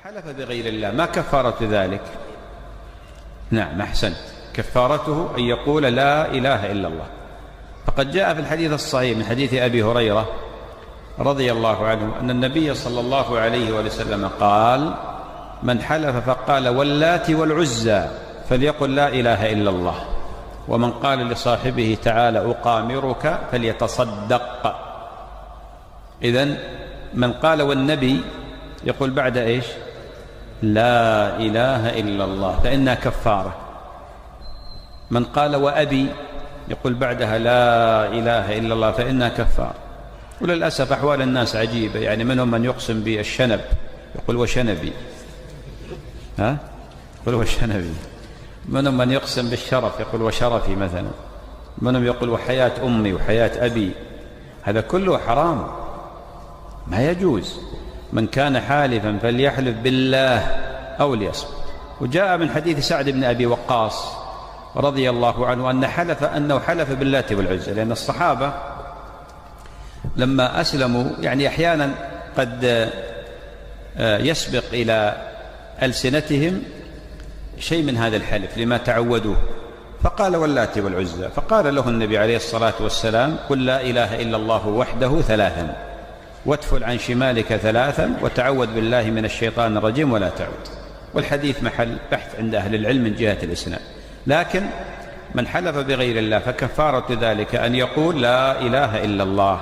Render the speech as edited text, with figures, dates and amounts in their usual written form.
حلف بغير الله ما كفارة ذلك؟ نعم أحسنت، كفارته أن يقول لا إله إلا الله. فقد جاء في الحديث الصحيح من حديث أبي هريرة رضي الله عنه أن النبي صلى الله عليه وسلم قال: من حلف فقال واللات والعزى فليقل لا إله إلا الله، ومن قال لصاحبه تعالى أقامرك فليتصدق. إذن من قال والنبي يقول بعد إيش؟ لا إله إلا الله فإنها كفارة. من قال وأبي يقول بعدها لا إله إلا الله فإنها كفارة. وللأسف أحوال الناس عجيبة، يعني منهم من يقسم بالشنب يقول وشنبي، يقول وشنبي. منهم من يقسم بالشرف يقول وشرفي مثلا. منهم يقول وحياة أمي وحياة أبي. هذا كله حرام ما يجوز. من كان حالفا فليحلف بالله أو ليصمت. وجاء من حديث سعد بن أبي وقاص رضي الله عنه أنه حلف باللات والعزى، لأن الصحابة لما أسلموا يعني أحيانا قد يسبق إلى ألسنتهم شيء من هذا الحلف لما تعودوه، فقال واللات والعزى، فقال له النبي عليه الصلاة والسلام: قل لا إله إلا الله وحده ثلاثا، واتفل عن شمالك ثلاثا، وتعوذ بالله من الشيطان الرجيم ولا تعود. والحديث محل بحث عند أهل العلم من جهة الإسناد. لكن من حلف بغير الله فكفارة ذلك أن يقول لا إله إلا الله